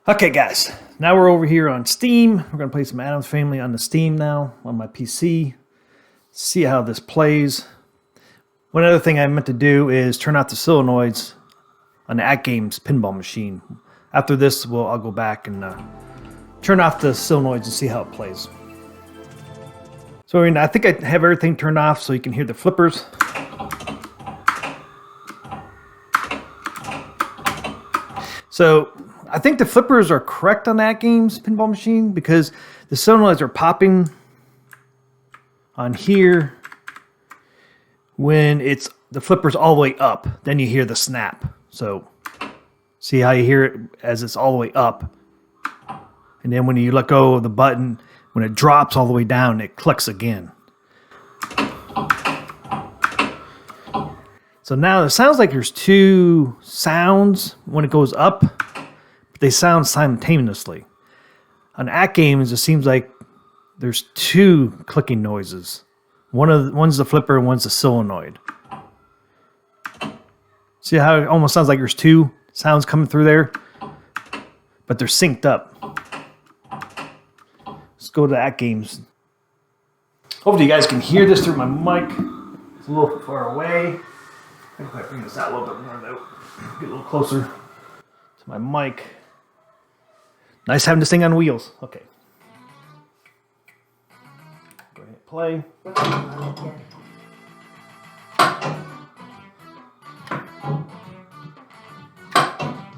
Okay guys, now we're over here on Steam. We're going to play some Addams Family on the Steam now on my PC. See how this plays. One other thing I meant to do is turn off the solenoids on the Atgames pinball machine. After this, I'll go back and turn off the solenoids and see how it plays. So I think I have everything turned off so you can hear the flippers. So I think the flippers are correct on that game's pinball machine because the solenoids are popping on here when the flipper's all the way up. Then you hear the snap. So see how you hear it as it's all the way up. And then when you let go of the button, when it drops all the way down, it clicks again. So now it sounds like there's two sounds when it goes up. They sound simultaneously. On Atgames, it seems like there's two clicking noises. One's the flipper and one's the solenoid. See how it almost sounds like there's two sounds coming through there? But they're synced up. Let's go to Atgames. Hopefully you guys can hear this through my mic. It's a little far away. I think I bring this out a little bit more though. Get a little closer to my mic. Nice having this thing on wheels. Okay. Go ahead and play.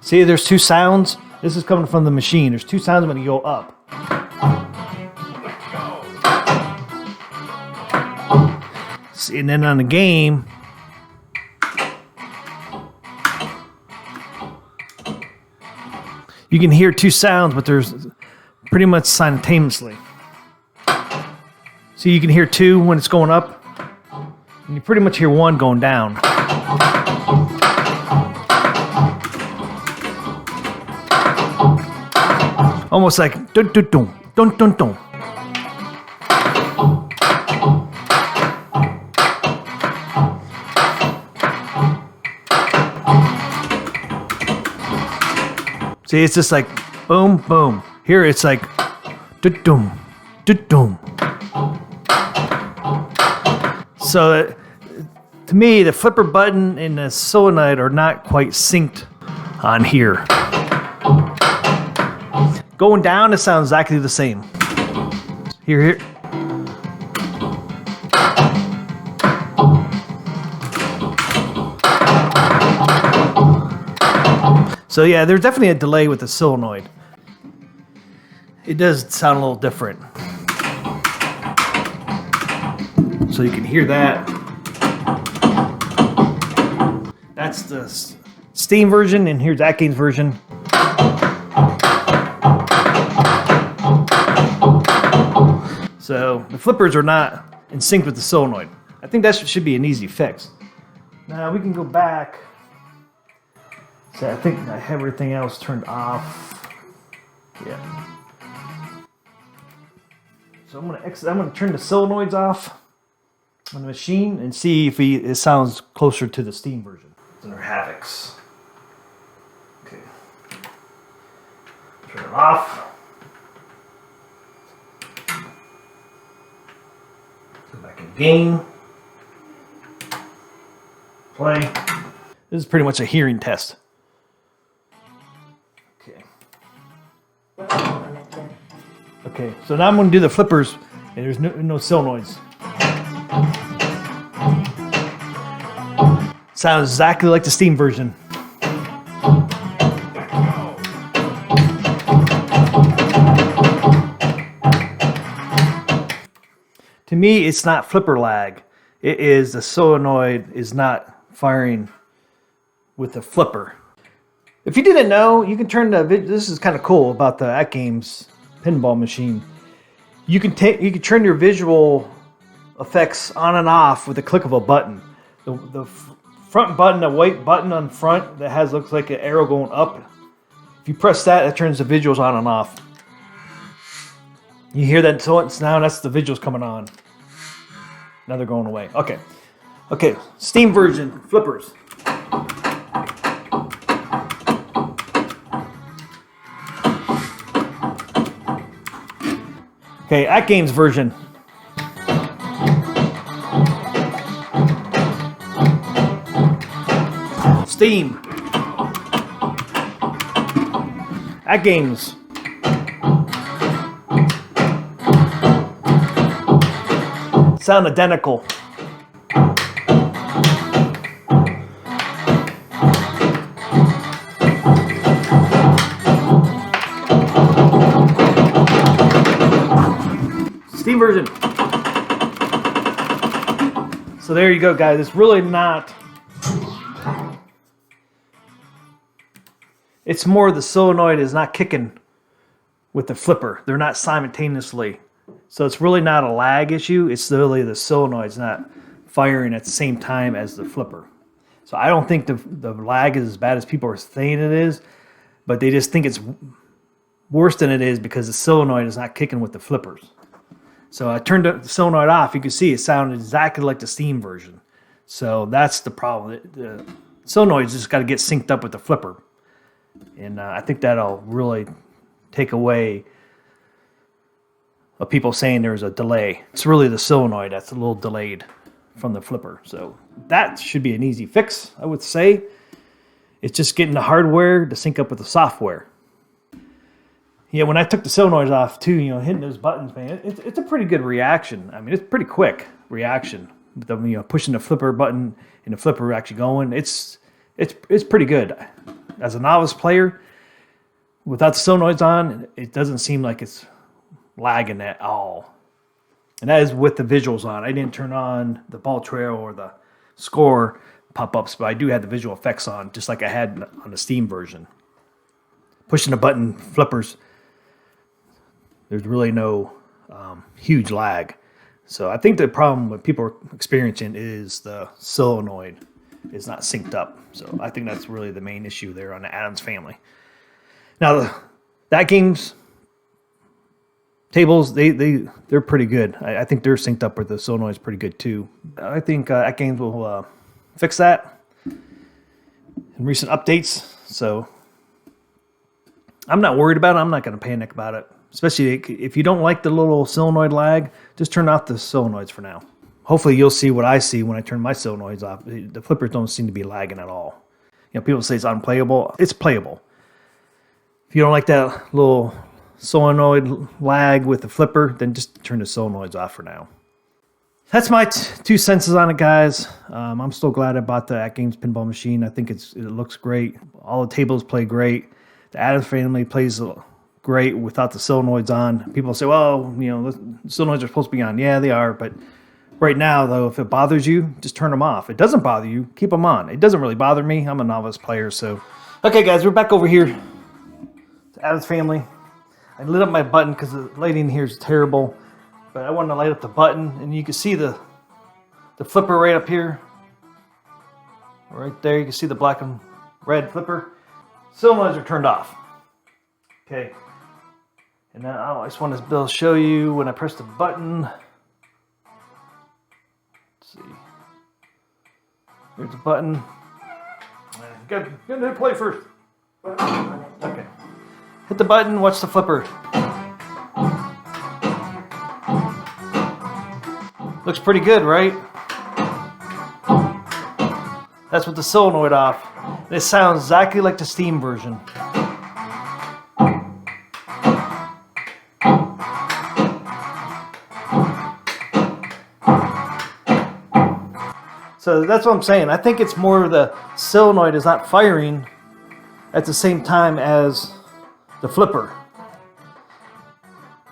See, there's two sounds. This is coming from the machine. There's two sounds when you go up. See, and then on the game, you can hear two sounds, but there's pretty much simultaneously. So you can hear two when it's going up, and you pretty much hear one going down. Almost like dun dun dun dun dun dun. See, it's just like boom, boom. Here it's like da-dum, da-dum. So to me, the flipper button and the solenoid are not quite synced on here. Going down, it sounds exactly the same. Here. So yeah, there's definitely a delay with the solenoid. It does sound a little different. So you can hear that. That's the Steam version, and here's Atgames version. So the flippers are not in sync with the solenoid. I think that should be an easy fix. Now we can go back. So I think I have everything else turned off. Yeah. So I'm gonna turn the solenoids off on the machine and see if it sounds closer to the Steam version. And they're Havocs. Okay. Turn it off. Go back in game. Play. This is pretty much a hearing test. Okay, so now I'm going to do the flippers, and there's no solenoids. Sounds exactly like the Steam version. To me, it's not flipper lag. It is the solenoid is not firing with the flipper. If you didn't know, you can turn the this is kind of cool about the Atgames pinball machine. You can turn your visual effects on and off with the click of a button. The front button, the white button on front that looks like an arrow going up. If you press that, it turns the visuals on and off. You hear that now? That's the visuals coming on. Now they're going away. Okay. Steam version flippers. Okay, Atgames version. Steam. Atgames. Sound identical. Steam version. So there you go, guys. It's really not. It's more the solenoid is not kicking with the flipper. They're not simultaneously. So it's really not a lag issue. It's really the solenoid's not firing at the same time as the flipper. So I don't think the lag is as bad as people are saying it is, but they just think it's worse than it is because the solenoid is not kicking with the flippers. So I turned the solenoid off. You can see it sounded exactly like the Steam version. So that's the problem. The solenoid's just got to get synced up with the flipper. And I think that'll really take away of people saying there's a delay. It's really the solenoid that's a little delayed from the flipper. So that should be an easy fix, I would say. It's just getting the hardware to sync up with the software. Yeah, when I took the solenoids off too, you know, hitting those buttons, man, it's a pretty good reaction. I mean, it's pretty quick reaction. With the, you know, pushing the flipper button and the flipper actually going, it's pretty good. As a novice player, without the solenoids on, it doesn't seem like it's lagging at all. And that is with the visuals on. I didn't turn on the ball trail or the score pop-ups, but I do have the visual effects on, just like I had on the Steam version. Pushing the button flippers, there's really no huge lag. So I think the problem what people are experiencing is the solenoid is not synced up. So I think that's really the main issue there on the Addams Family. Now, that game's tables, they're pretty good. I think they're synced up with the solenoid's pretty good too. I think Atgames will fix that in recent updates. So I'm not worried about it. I'm not going to panic about it. Especially if you don't like the little solenoid lag, just turn off the solenoids for now. Hopefully you'll see what I see when I turn my solenoids off. The flippers don't seem to be lagging at all. You know, people say it's unplayable. It's playable. If you don't like that little solenoid lag with the flipper, then just turn the solenoids off for now. That's my 2 cents on it, guys. I'm still glad I bought the Atgames pinball machine. I think it looks great. All the tables play great. The Addams Family plays great without the solenoids on. People say, well, you know, the solenoids are supposed to be on. Yeah, they are, but right now, though, if it bothers you, just turn them off. If it doesn't bother you, keep them on. It doesn't really bother me. I'm a novice player, so. Okay, guys, we're back over here to Addams Family. I lit up my button because the lighting here is terrible, but I wanted to light up the button, and you can see the flipper right up here. Right there, you can see the black and red flipper. Solenoids are turned off. Okay. And now I just want to show you when I press the button. Let's see. Here's the button. Got to hit play first. Okay. Hit the button, watch the flipper. Looks pretty good, right? That's with the solenoid off. And it sounds exactly like the Steam version. So that's what I'm saying. I think it's more the solenoid is not firing at the same time as the flipper,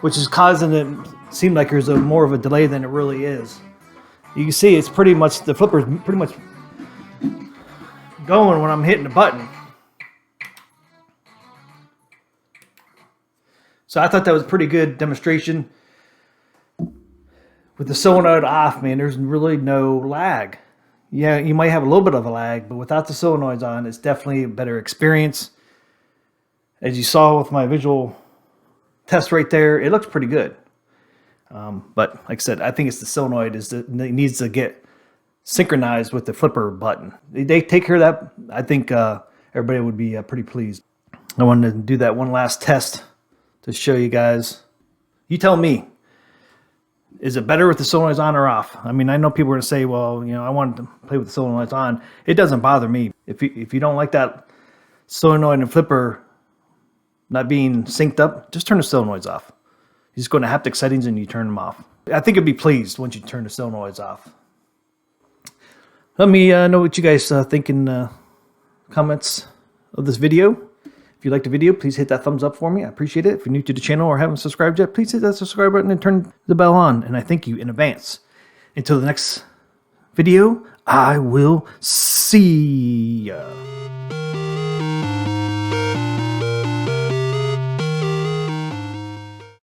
which is causing it seem like there's more of a delay than it really is. You can see it's pretty much, the flipper's pretty much going when I'm hitting the button. So I thought that was a pretty good demonstration. With the solenoid off, man, there's really no lag. Yeah, you might have a little bit of a lag, but without the solenoids on, it's definitely a better experience. As you saw with my visual test right there, it looks pretty good. But like I said, I think it's the solenoid it needs to get synchronized with the flipper button. They take care of that. I think everybody would be pretty pleased. I wanted to do that one last test to show you guys. You tell me, Is it better with the solenoids on or off? I mean, I know people are going to say, well, you know, I want to play with the solenoids on. It doesn't bother me. If you don't like that solenoid and flipper not being synced up, just turn the solenoids off. You just go into haptic settings and you turn them off. I think it'd be pleased once you turn the solenoids off. Let me know what you guys think in comments of this video. If you liked the video, please hit that thumbs up for me. I appreciate it. If you're new to the channel or haven't subscribed yet, please hit that subscribe button and turn the bell on. And I thank you in advance. Until the next video, I will see ya.